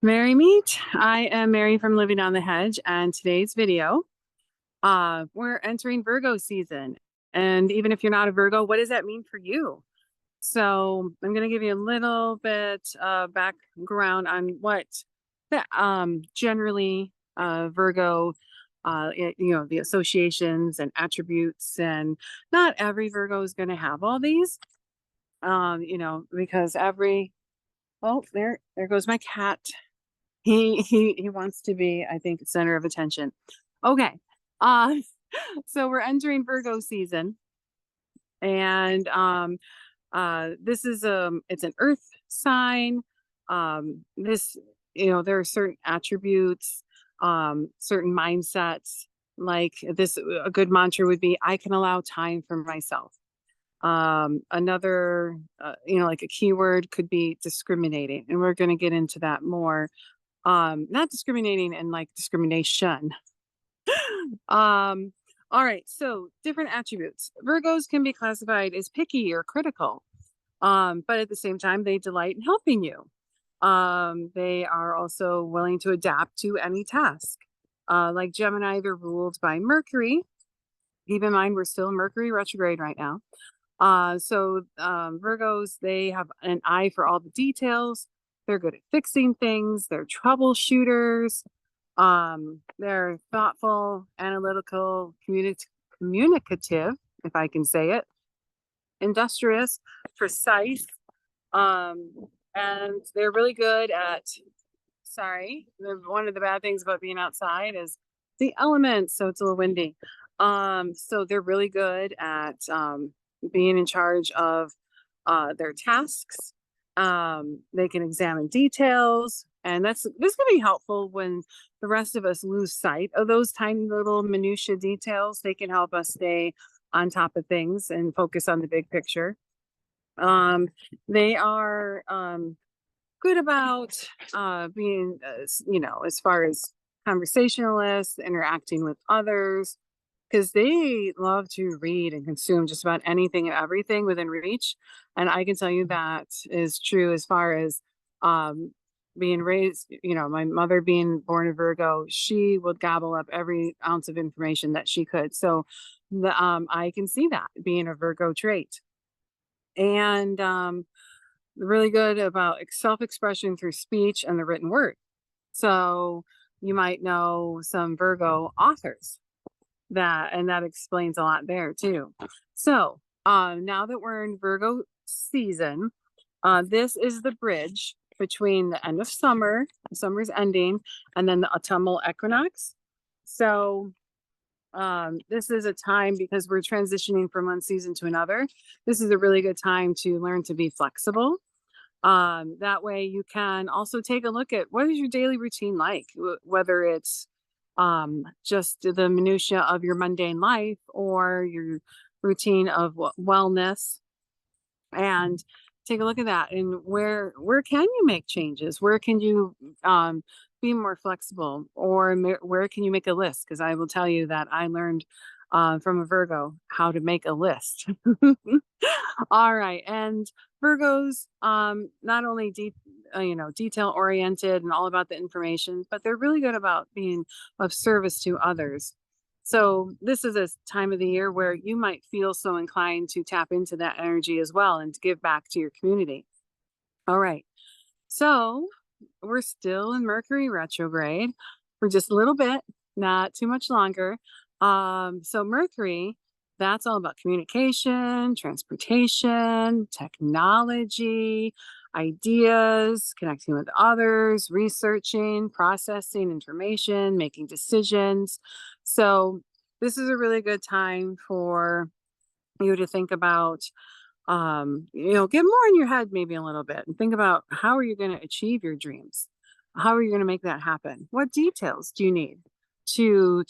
Merry meet. I am Merrie from Living on the Hedge, and today's video, we're entering Virgo season. And even if you're not a Virgo, what does that mean for you? So I'm going to give you a little bit background on what generally Virgo, the associations and attributes, and not every Virgo is going to have all these, because there goes my cat. He wants to be, I think, center of attention. Okay. Uh so we're entering Virgo season, and this is it's an earth sign. This, there are certain attributes, certain mindsets. Like this, a good mantra would be, I can allow time for myself. Another, like a keyword could be discriminating, and we're going to get into that more. Not discriminating and like discrimination. um all right, so different attributes. Virgos can be classified as picky or critical, but at the same time they delight in helping you. They are also willing to adapt to any task. Like Gemini, they're ruled by Mercury. Keep in mind we're still in Mercury retrograde right now. Virgos, they have an eye for all the details. They're good at fixing things. They're troubleshooters. They're thoughtful, analytical, communicative, if I can say it, industrious, precise, and they're really good at, one of the bad things about being outside is the elements, so it's a little windy. So they're really good at being in charge of their tasks. They can examine details, and this can be helpful when the rest of us lose sight of those tiny little minutia details. They can help us stay on top of things and focus on the big picture. They are good about being, as far as conversationalists, interacting with others, because they love to read and consume just about anything and everything within reach. And I can tell you that is true as far as being raised, my mother being born a Virgo, she would gobble up every ounce of information that she could. So I can see that being a Virgo trait. And really good about self-expression through speech and the written word. So you might know some Virgo authors and that explains a lot there too. So now that we're in Virgo season, this is the bridge between the end of summer's ending, and then the autumnal equinox. So this is a time, because we're transitioning from one season to another, this is a really good time to learn to be flexible. That way you can also take a look at what is your daily routine like, whether it's just the minutia of your mundane life or your routine of wellness, and take a look at that. And where can you make changes? Where can you be more flexible, or where can you make a list? Because I will tell you that I learned from a Virgo how to make a list. All right. And Virgos, not only detail oriented and all about the information, but they're really good about being of service to others. So this is a time of the year where you might feel so inclined to tap into that energy as well and to give back to your community. All right. So we're still in Mercury retrograde for just a little bit, not too much longer. So Mercury, that's all about communication, transportation, technology, ideas, connecting with others, researching, processing information, making decisions. So this is a really good time for you to think about, get more in your head maybe a little bit, and think about, how are you going to achieve your dreams? How are you going to make that happen? What details do you need to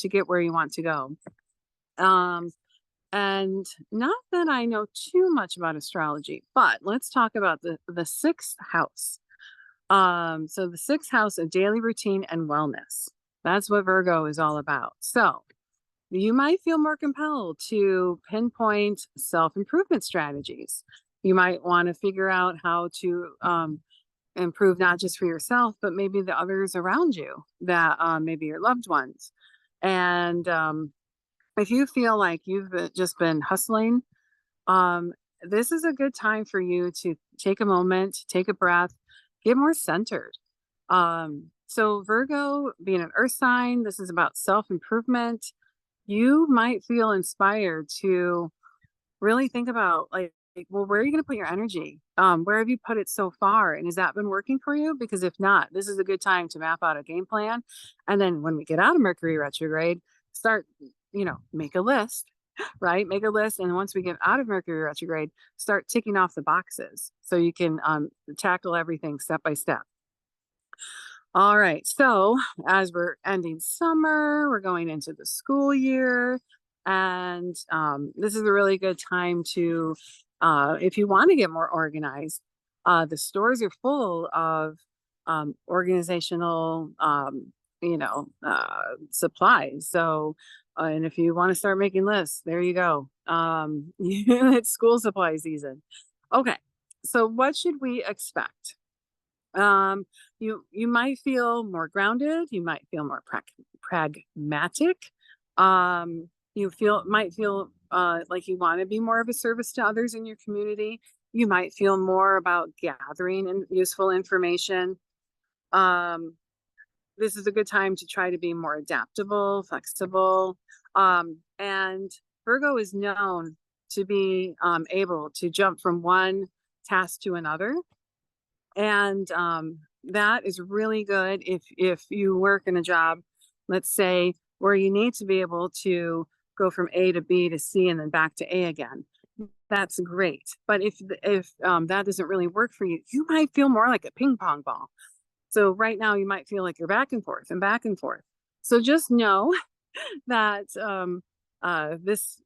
get where you want to go? And not that I know too much about astrology, but let's talk about the sixth house. So the sixth house of daily routine and wellness. That's what Virgo is all about. So you might feel more compelled to pinpoint self-improvement strategies. You might want to figure out how to improve not just for yourself, but maybe the others around you, that maybe your loved ones. And if you feel like just been hustling, um, this is a good time for you to take a moment, take a breath, get more centered. So Virgo, being an earth sign, this is about self-improvement. You might feel inspired to really think about, like, well, where are you going to put your energy? Where have you put it so far? And has that been working for you? Because if not, this is a good time to map out a game plan. And then when we get out of Mercury retrograde, start, make a list, right? Make a list. And once we get out of Mercury retrograde, start ticking off the boxes so you can tackle everything step by step. All right. So as we're ending summer, we're going into the school year. And this is a really good time to, if you want to get more organized, the stores are full of organizational, supplies. So, and if you want to start making lists, there you go. It's school supply season. Okay. So what should we expect? You might feel more grounded, you might feel more pragmatic. You might feel like you want to be more of a service to others in your community. You might feel more about gathering and useful information. This is a good time to try to be more adaptable, flexible. And Virgo is known to be able to jump from one task to another. And that is really good if you work in a job, let's say, where you need to be able to go from A to B to C and then back to A again. That's great. But if that doesn't really work for you, you might feel more like a ping pong ball. So right now you might feel like you're back and forth and back and forth. So just know that this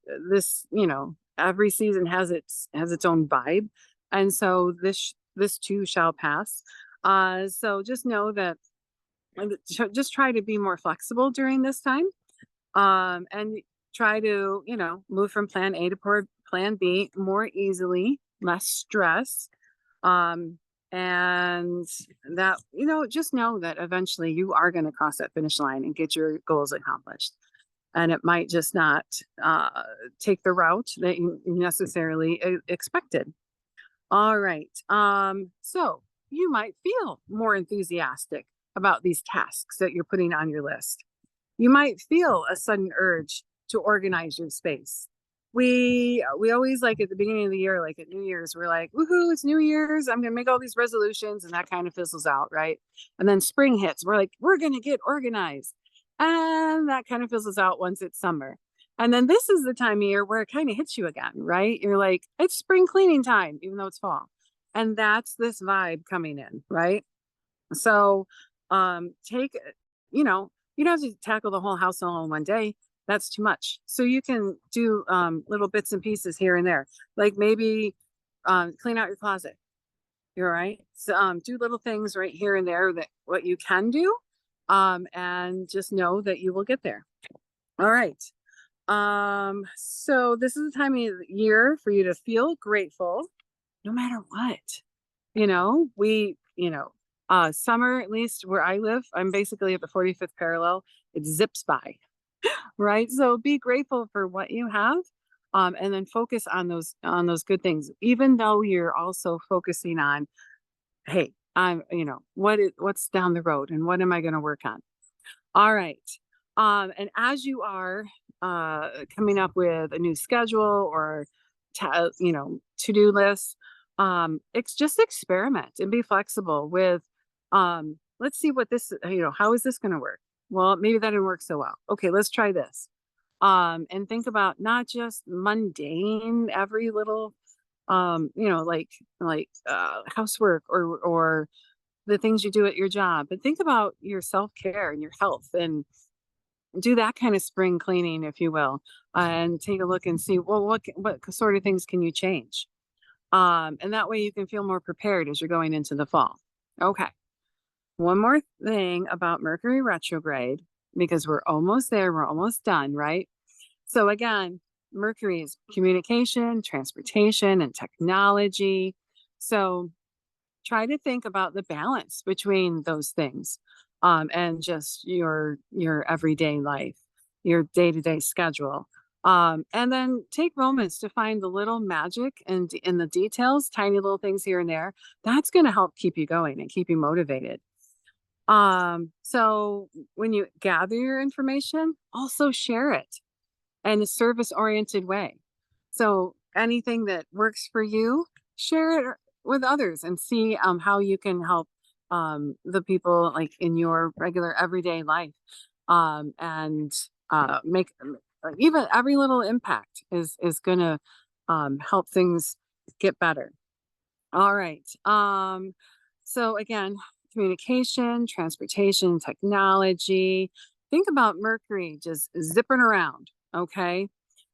every season has its own vibe, and so this too shall pass. So just know that, just try to be more flexible during this time, and try to move from plan A to plan B more easily, less stress. And that, just know that eventually you are going to cross that finish line and get your goals accomplished. And it might just not take the route that you necessarily expected. All right. So you might feel more enthusiastic about these tasks that you're putting on your list. You might feel a sudden urge to organize your space. We always, like, at the beginning of the year, like at New Year's, we're like, woohoo, it's New Year's, I'm gonna make all these resolutions, and that kind of fizzles out, right? And then spring hits, we're like, we're gonna get organized. And that kind of fizzles out once it's summer. And then this is the time of year where it kind of hits you again, right? You're like, it's spring cleaning time, even though it's fall. And that's this vibe coming in, right? So take, you don't have to tackle the whole house all in one day. That's too much. So you can do little bits and pieces here and there. Like maybe clean out your closet. You're right. So do little things right here and there, that what you can do. And just know that you will get there. All right. So this is the time of year for you to feel grateful no matter what. Summer, at least where I live, I'm basically at the 45th parallel. It zips by, right? So be grateful for what you have, and then focus on those good things, even though you're also focusing on, hey, what's down the road and what am I going to work on? All right. And as you are coming up with a new schedule or to-do list, just experiment and be flexible with, let's see what this, how is this going to work? Well, maybe that didn't work so well. Okay, let's try this. And think about not just mundane, every little, like housework or the things you do at your job, but think about your self-care and your health, and do that kind of spring cleaning, if you will, and take a look and see, well, what sort of things can you change? And that way you can feel more prepared as you're going into the fall. Okay. One more thing about Mercury retrograde, because we're almost there, we're almost done, right? So again, Mercury is communication, transportation, and technology. So try to think about the balance between those things, and just your everyday life, your day-to-day schedule. And then take moments to find the little magic and in the details, tiny little things here and there. That's going to help keep you going and keep you motivated. So when you gather your information, also share it in a service-oriented way. So anything that works for you, share it with others and see how you can help the people like in your regular everyday life, and make even every little impact is going to help things get better. All right. So again, communication, transportation, technology. Think about Mercury just zipping around. Okay.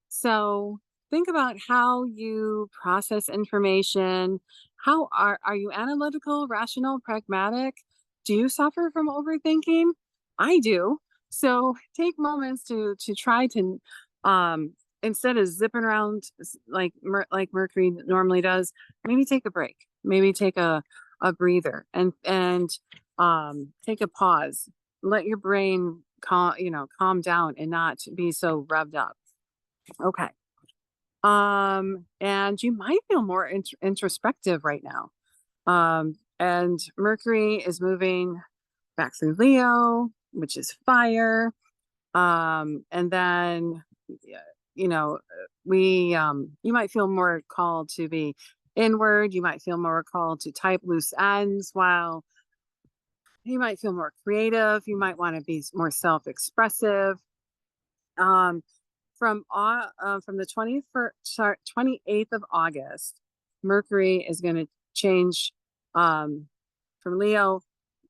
So think about how you process information. How are you analytical, rational, pragmatic? Do you suffer from overthinking? I do. So take moments to try to instead of zipping around like Mercury normally does, maybe take a break. Maybe take a breather and take a pause. Let your brain calm down and not be so revved up. Okay. And you might feel more introspective right now. And Mercury is moving back through Leo, which is fire. And then, yeah, you know, you might feel more called to be inward. You might feel more called to type loose ends, while you might feel more creative. You might want to be more self-expressive. Um, from the 28th of August, Mercury is going to change from Leo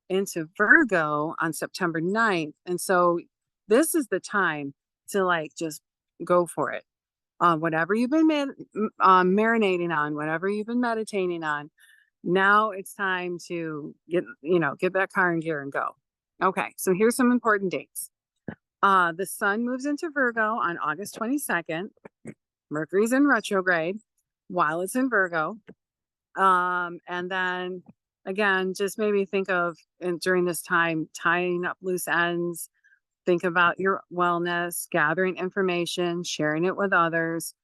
into Virgo on September 9th. And so this is the time to like just go for it. Whatever you've been marinating on, whatever you've been meditating on, now it's time to get that car in gear and go. Okay, so here's some important dates. The sun moves into Virgo on August 22nd. Mercury's in retrograde while it's in Virgo. And then again, just maybe think of during this time, tying up loose ends, think about your wellness, gathering information, sharing it with others.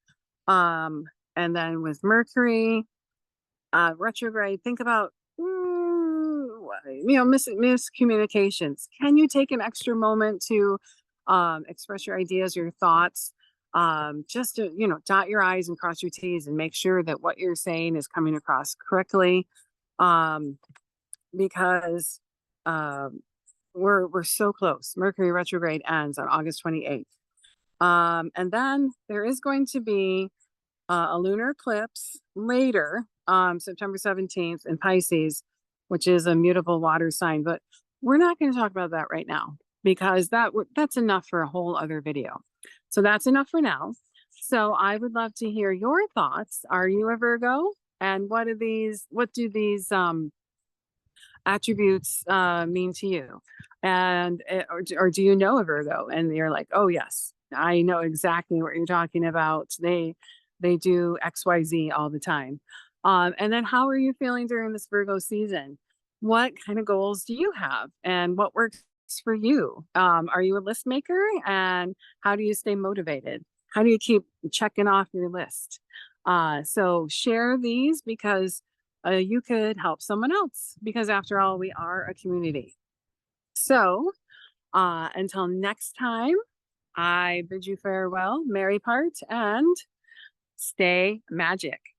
And then with Mercury, retrograde, think about, miscommunications. Can you take an extra moment to express your ideas, your thoughts, just to, dot your I's and cross your T's and make sure that what you're saying is coming across correctly. Because we're so close. Mercury retrograde ends on August 28th. And then there is going to be a lunar eclipse later, September 17th in Pisces, which is a mutable water sign. But we're not going to talk about that right now because that's enough for a whole other video. So that's enough for now. So I would love to hear your thoughts. Are you a Virgo? And what do these attributes mean to you? And or do you know a Virgo and you're like, oh yes, I know exactly what you're talking about. They do XYZ all the time. And then how are you feeling during this Virgo season? What kind of goals do you have and what works for you? Are you a list maker, and how do you stay motivated? How do you keep checking off your list? So share these because you could help someone else, because after all, we are a community. So until next time, I bid you farewell, merry part, and stay magic.